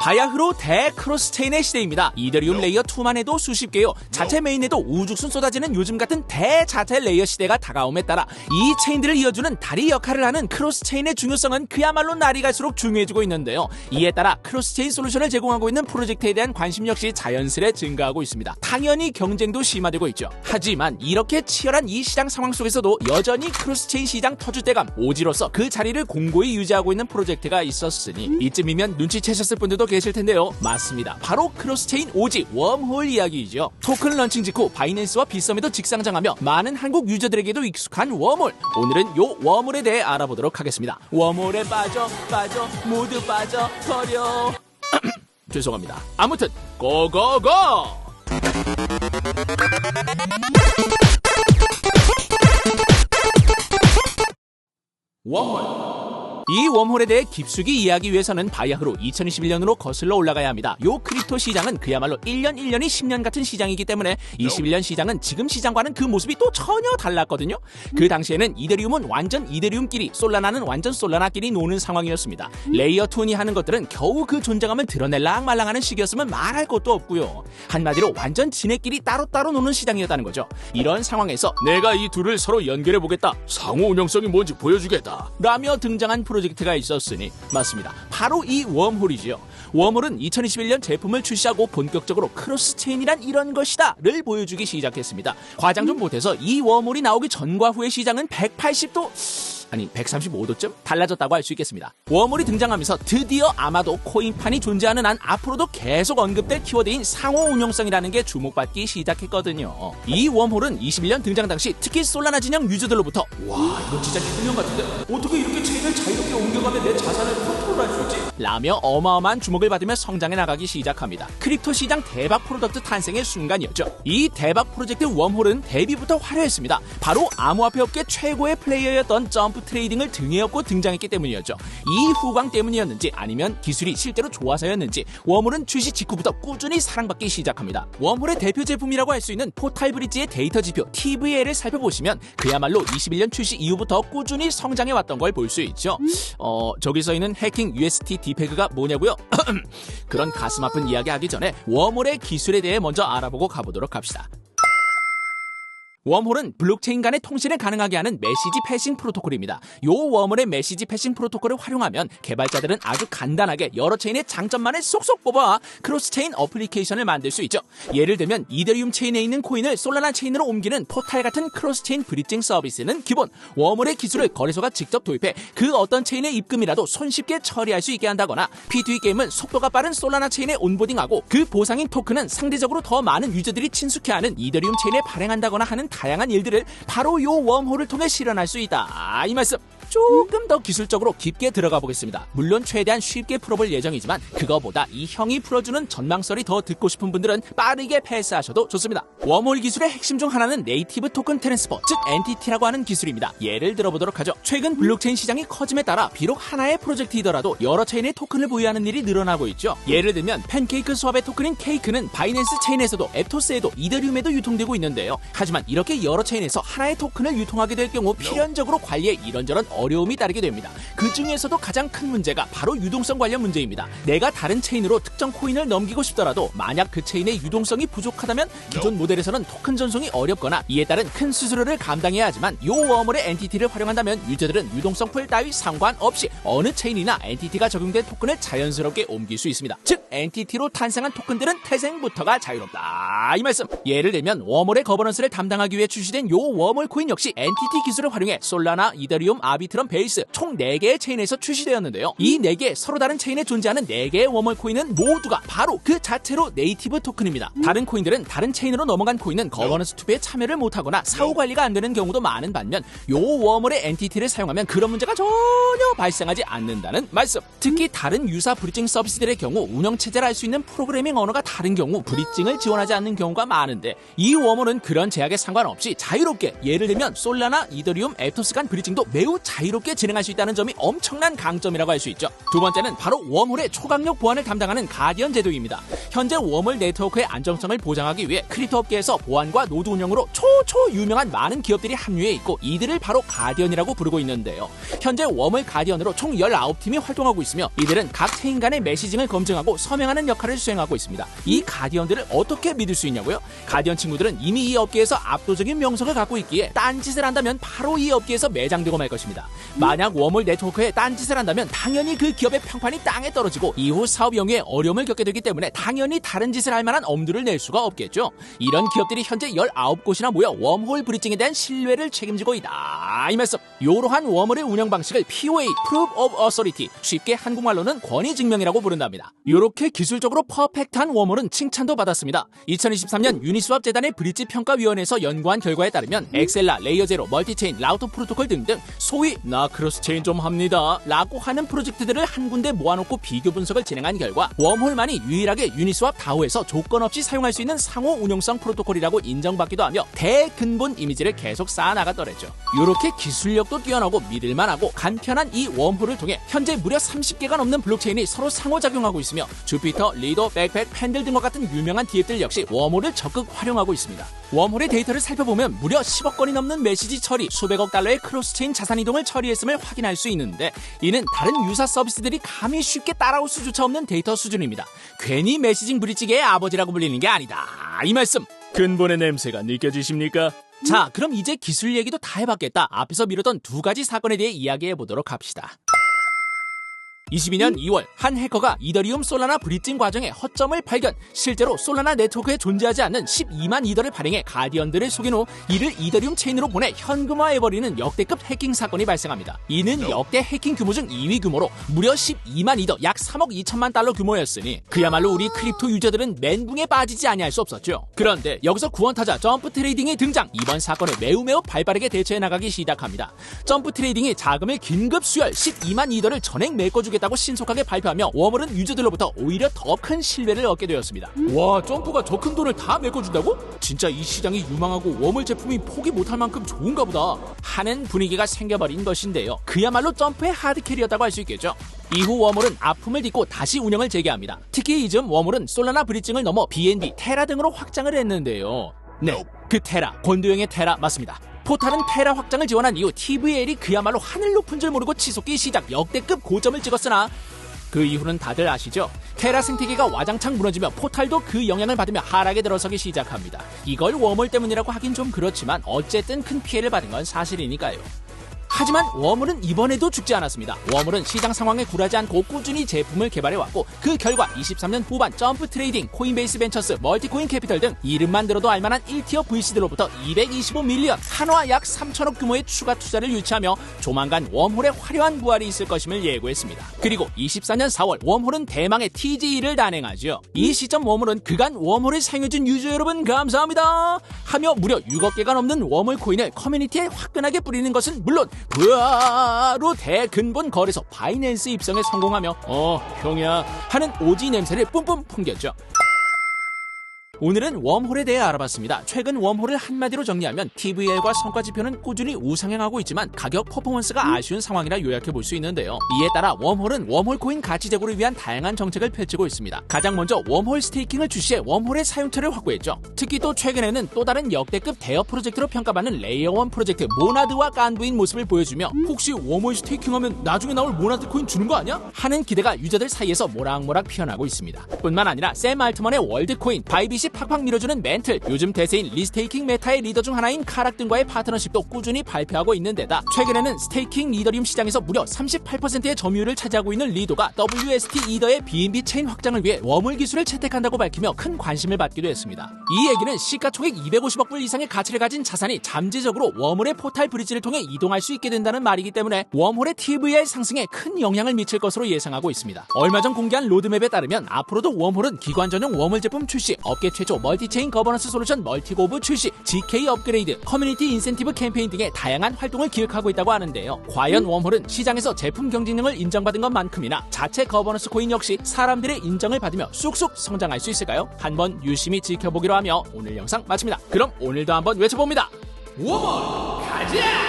바야흐로 대크로스체인의 시대입니다. 이더리움 레이어 2만 해도 수십 개요. 자체 메인에도 우죽순 쏟아지는 요즘 같은 대자체 레이어 시대가 다가옴에 따라 이 체인들을 이어주는 다리 역할을 하는 크로스체인의 중요성은 그야말로 날이 갈수록 중요해지고 있는데요. 이에 따라 크로스체인 솔루션을 제공하고 있는 프로젝트에 대한 관심 역시 자연스레 증가하고 있습니다. 당연히 경쟁도 심화되고 있죠. 하지만 이렇게 치열한 이 시장 상황 속에서도 여전히 크로스체인 시장 터줏대감 오지로서 그 자리를 공고히 유지하고 있는 프로젝트가 있었으니 이쯤이면 눈치채셨을 분들도 계실 텐데요. 맞습니다. 바로 크로스체인 오지 웜홀 이야기이죠. 토큰 런칭 직후 바이낸스와 빗썸에도 직상장하며 많은 한국 유저들에게도 익숙한 웜홀. 오늘은 요 웜홀에 대해 알아보도록 하겠습니다. 웜홀에 빠져 모두 빠져버려. 죄송합니다. 아무튼 고고고! 웜홀. 이 웜홀에 대해 깊숙이 이해하기 위해서는 바야흐로 2021년으로 거슬러 올라가야 합니다. 요 크립토 시장은 그야말로 1년이 10년 같은 시장이기 때문에 21년 시장은 지금 시장과는 그 모습이 또 전혀 달랐거든요. 그 당시에는 이더리움은 완전 이더리움끼리, 솔라나는 완전 솔라나끼리 노는 상황이었습니다. 레이어 2니 하는 것들은 겨우 그 존재감을 드러낼랑 말랑하는 시기였으면 말할 것도 없고요. 한마디로 완전 지네끼리 따로따로 노는 시장이었다는 거죠. 이런 상황에서 내가 이 둘을 서로 연결해보겠다, 상호 운영성이 뭔지 보여주겠다 라며 등장한 프로젝트가 있었으니 맞습니다. 바로 이 웜홀이지요. 웜홀은 2021년 제품을 출시하고 본격적으로 크로스체인이란 이런 것이다 를 보여주기 시작했습니다. 과장 좀 못해서 이 웜홀이 나오기 전과 후의 시장은 180도 아니 135도쯤 달라졌다고 할 수 있겠습니다. 웜홀이 등장하면서 드디어 아마도 코인판이 존재하는 한 앞으로도 계속 언급될 키워드인 상호 운용성이라는 게 주목받기 시작했거든요. 이 웜홀은 21년 등장 당시 특히 솔라나 진영 유저들로부터 와 이거 진짜 개념 같은데 어떻게 이렇게 체인을 자유롭게 옮겨가면 내 자산을 컨트롤할 수 있지? 라며 어마어마한 주목을 받으며 성장해 나가기 시작합니다. 크립토 시장 대박 프로덕트 탄생의 순간이었죠. 이 대박 프로젝트 웜홀은 데뷔부터 화려했습니다. 바로 암호화폐 업계 최고의 플레이어였던 점프 트레이딩을 등에 업고 등장했기 때문이었죠. 이 후광 때문이었는지 아니면 기술이 실제로 좋아서였는지 웜홀은 출시 직후부터 꾸준히 사랑받기 시작합니다. 웜홀의 대표 제품이라고 할 수 있는 포탈 브릿지의 데이터 지표 TVL을 살펴보시면 그야말로 21년 출시 이후부터 꾸준히 성장해왔던 걸 볼 수 있죠. 저기 서 있는 해킹 UST 디페그가 뭐냐고요? 그런 가슴 아픈 이야기 하기 전에 웜홀의 기술에 대해 먼저 알아보고 가보도록 합시다. 웜홀은 블록체인 간의 통신을 가능하게 하는 메시지 패싱 프로토콜입니다. 요 웜홀의 메시지 패싱 프로토콜을 활용하면 개발자들은 아주 간단하게 여러 체인의 장점만을 쏙쏙 뽑아 크로스체인 어플리케이션을 만들 수 있죠. 예를 들면 이더리움 체인에 있는 코인을 솔라나 체인으로 옮기는 포탈 같은 크로스체인 브리징 서비스는 기본, 웜홀의 기술을 거래소가 직접 도입해 그 어떤 체인의 입금이라도 손쉽게 처리할 수 있게 한다거나 P2E 게임은 속도가 빠른 솔라나 체인에 온보딩하고 그 보상인 토큰은 상대적으로 더 많은 유저들이 친숙해하는 이더리움 체인에 발행한다거나 하는 다양한 일들을 바로 요 웜홀을 통해 실현할 수 있다. 이 말씀 조금 더 기술적으로 깊게 들어가 보겠습니다. 물론 최대한 쉽게 풀어볼 예정이지만 그거보다 이 형이 풀어주는 전망설이 더 듣고 싶은 분들은 빠르게 패스하셔도 좋습니다. 웜홀 기술의 핵심 중 하나는 네이티브 토큰 트랜스퍼, 즉 NTT라고 하는 기술입니다. 예를 들어보도록 하죠. 최근 블록체인 시장이 커짐에 따라 비록 하나의 프로젝트이더라도 여러 체인의 토큰을 보유하는 일이 늘어나고 있죠. 예를 들면 팬케이크 수합의 토큰인 케이크는 바이낸스 체인에서도 앱토스에도 이더리움에도 유통되고 있는데요. 하지만 이렇게 여러 체인에서 하나의 토큰을 유통하게 될 경우 필연적으로 관리에 이런저런 어려움이 따르게 됩니다. 그 중에서도 가장 큰 문제가 바로 유동성 관련 문제입니다. 내가 다른 체인으로 특정 코인을 넘기고 싶더라도 만약 그 체인의 유동성이 부족하다면 기존 모델에서는 토큰 전송이 어렵거나 이에 따른 큰 수수료를 감당해야 하지만 요 웜홀의 NTT를 활용한다면 유저들은 유동성 풀 따위 상관없이 어느 체인이나 NTT가 적용된 토큰을 자연스럽게 옮길 수 있습니다. 즉 NTT로 탄생한 토큰들은 태생부터가 자유롭다. 이 말씀. 예를 들면 웜홀의 거버넌스를 담당하기 위해 출시된 요 웜홀 코인 역시 NTT 기술을 활용해 솔라나, 이더리움, 아비트럼, 베이스 총 4개의 체인에서 출시되었는데요. 이 4개 서로 다른 체인에 존재하는 4개의 웜홀 코인은 모두가 바로 그 자체로 네이티브 토큰입니다. 다른 코인들은 다른 체인으로 넘어간 코인은 거버넌스 투표에 참여를 못하거나 사후 관리가 안 되는 경우도 많은 반면 요 웜홀의 NTT를 사용하면 그런 문제가 전혀 발생하지 않는다는 말씀. 특히 다른 유사 브리징 서비스들의 경우 운영체제를 할 수 있는 프로그래밍 언어가 다른 경우 브리징을 지원하지 않는 경우가 많은데 이 웜홀은 그런 제약에 상관없이 자유롭게, 예를 들면 솔라나, 이더리움, 앱토스 간 브리징도 매우 자유롭게 자유롭게 진행할 수 있다는 점이 엄청난 강점이라고 할 수 있죠. 두 번째는 바로 웜홀의 초강력 보안을 담당하는 가디언 제도입니다. 현재 웜홀 네트워크의 안정성을 보장하기 위해 크립토 업계에서 보안과 노드 운영으로 유명한 많은 기업들이 합류해 있고 이들을 바로 가디언이라고 부르고 있는데요. 현재 웜홀 가디언으로 총 19팀이 활동하고 있으며 이들은 각 체인 간의 메시징을 검증하고 서명하는 역할을 수행하고 있습니다. 이 가디언들을 어떻게 믿을 수 있냐고요? 가디언 친구들은 이미 이 업계에서 압도적인 명성을 갖고 있기에 딴짓을 한다면 바로 이 업계에서 매장되고 말 것입니다. 만약 웜홀 네트워크에 딴짓을 한다면 당연히 그 기업의 평판이 땅에 떨어지고 이후 사업 영위에 어려움을 겪게 되기 때문에 당연히 다른 짓을 할 만한 엄두를 낼 수가 없겠죠. 이런 기업들이 현재 19곳이나 모여 웜홀 브리징에 대한 신뢰를 책임지고 있다. 이 말씀. 이러한 웜홀의 운영 방식을 POA, Proof of Authority, 쉽게 한국말로는 권위증명이라고 부른답니다. 이렇게 기술적으로 퍼펙트한 웜홀은 칭찬도 받았습니다. 2023년 유니스왑 재단의 브릿지 평가위원회에서 연구한 결과에 따르면 엑셀라, 레이어제로, 멀티체인, 라우터 프로토콜 등등 소위 나 크로스체인 좀 합니다 라고 하는 프로젝트들을 한 군데 모아놓고 비교 분석을 진행한 결과 웜홀만이 유일하게 유니스왑 다오에서 조건 없이 사용할 수 있는 상호 운용성 프로토콜이라고 인정받기도 하며 대근본 이미지를 계속 쌓아나갔더랬죠. 이렇게 기술력도 뛰어나고 믿을만하고 간편한 이 웜홀을 통해 현재 무려 30개가 넘는 블록체인이 서로 상호작용하고 있으며 주피터, 리도, 백팩, 팬들 등과 같은 유명한 DApp들 역시 웜홀을 적극 활용하고 있습니다. 웜홀의 데이터를 살펴보면 무려 10억 건이 넘는 메시지 처리, 수백억 달러의 크로스체인 자산 이동을 처리했음을 확인할 수 있는데 이는 다른 유사 서비스들이 감히 쉽게 따라올 수조차 없는 데이터 수준입니다. 괜히 메시징 브릿지계의 아버지라고 불리는 게 아니다. 이 말씀. 근본의 냄새가 느껴지십니까? 자, 그럼 이제 기술 얘기도 다 해봤겠다. 앞에서 미루던 두 가지 사건에 대해 이야기해보도록 합시다. 22년 2월 한 해커가 이더리움 솔라나 브릿징 과정의 허점을 발견, 실제로 솔라나 네트워크에 존재하지 않는 12만 이더를 발행해 가디언들을 속인 후 이를 이더리움 체인으로 보내 현금화해버리는 역대급 해킹 사건이 발생합니다. 이는 역대 해킹 규모 중 2위 규모로 무려 12만 이더 약 3억 2천만 달러 규모였으니 그야말로 우리 크립토 유저들은 멘붕에 빠지지 아니할 수 없었죠. 그런데 여기서 구원타자 점프 트레이딩이 등장. 이번 사건에 매우 발빠르게 대처해 나가기 시작합니다. 점프 트레이딩이 자금을 긴급 수혈 12만 이더를 전액 메꿔주겠다고 신속하게 발표하며 웜홀은 유저들로부터 오히려 더 큰 신뢰를 얻게 되었습니다. 와, 점프가 저 큰 돈을 다 메꿔준다고? 진짜 이 시장이 유망하고 웜홀 제품이 포기 못할 만큼 좋은가 보다 하는 분위기가 생겨버린 것인데요. 그야말로 점프의 하드캐리였다고 할 수 있겠죠. 이후 웜홀은 아픔을 딛고 다시 운영을 재개합니다. 특히 이즈음 웜홀은 솔라나 브릿징을 넘어 BNB, 테라 등으로 확장을 했는데요. 네, 그 테라, 권도영의 테라 맞습니다. 포탈은 테라 확장을 지원한 이후 TVL이 그야말로 하늘 높은 줄 모르고 치솟기 시작, 역대급 고점을 찍었으나 그 이후는 다들 아시죠? 테라 생태계가 와장창 무너지며 포탈도 그 영향을 받으며 하락에 들어서기 시작합니다. 이걸 웜홀 때문이라고 하긴 좀 그렇지만 어쨌든 큰 피해를 받은 건 사실이니까요. 하지만 웜홀은 이번에도 죽지 않았습니다. 웜홀은 시장 상황에 굴하지 않고 꾸준히 제품을 개발해왔고 그 결과 23년 후반 점프 트레이딩, 코인베이스 벤처스, 멀티코인 캐피털 등 이름만 들어도 알만한 1티어 VC들로부터 225밀리언, 한화 약 3천억 규모의 추가 투자를 유치하며 조만간 웜홀의 화려한 부활이 있을 것임을 예고했습니다. 그리고 24년 4월 웜홀은 대망의 TGE를 단행하죠. 이 시점 웜홀은 그간 웜홀을 사용해준 유저 여러분 감사합니다 하며 무려 6억 개가 넘는 웜홀 코인을 커뮤니티에 화끈하게 뿌리는 것은 물론 바로 대근본 거래소 바이낸스 입성에 성공하며 형이야 하는 오지 냄새를 뿜뿜 풍겼죠. 오늘은 웜홀에 대해 알아봤습니다. 최근 웜홀을 한마디로 정리하면 TVL과 성과지표는 꾸준히 우상향하고 있지만 가격 퍼포먼스가 아쉬운 상황이라 요약해 볼 수 있는데요. 이에 따라 웜홀은 웜홀 코인 가치 제고를 위한 다양한 정책을 펼치고 있습니다. 가장 먼저 웜홀 스테이킹을 출시해 웜홀의 사용처를 확보했죠. 특히 또 최근에는 또 다른 역대급 대여 프로젝트로 평가받는 레이어1 프로젝트 모나드와 깐부인 모습을 보여주며 혹시 웜홀 스테이킹하면 나중에 나올 모나드 코인 주는 거 아니야? 하는 기대가 유저들 사이에서 모락모락 피어나고 있습니다. 뿐만 아니라 샘 알트먼의 월드코인, 바이빗이 팍팍 밀어주는 멘틀, 요즘 대세인 리스테이킹 메타의 리더 중 하나인 카락 등과의 파트너십도 꾸준히 발표하고 있는 데다 최근에는 스테이킹 리더리움 시장에서 무려 38%의 점유율을 차지하고 있는 리도가 WST 이더의 BNB 체인 확장을 위해 웜홀 기술을 채택한다고 밝히며 큰 관심을 받기도 했습니다. 이 얘기는 시가총액 250억 불 이상의 가치를 가진 자산이 잠재적으로 웜홀의 포탈 브릿지를 통해 이동할 수 있게 된다는 말이기 때문에 웜홀의 TVL 상승에 큰 영향을 미칠 것으로 예상하고 있습니다. 얼마 전 공개한 로드맵에 따르면 앞으로도 웜홀은 기관 전용 웜홀 제품 출시, 업계 최초 멀티체인 거버넌스 솔루션 멀티고브 출시, GK 업그레이드, 커뮤니티 인센티브 캠페인 등의 다양한 활동을 기획하고 있다고 하는데요. 과연 웜홀은 시장에서 제품 경쟁력을 인정받은 것만큼이나 자체 거버넌스 코인 역시 사람들의 인정을 받으며 쑥쑥 성장할 수 있을까요? 한번 유심히 지켜보기로 하며 오늘 영상 마칩니다. 그럼 오늘도 한번 외쳐봅니다. 웜홀 가자!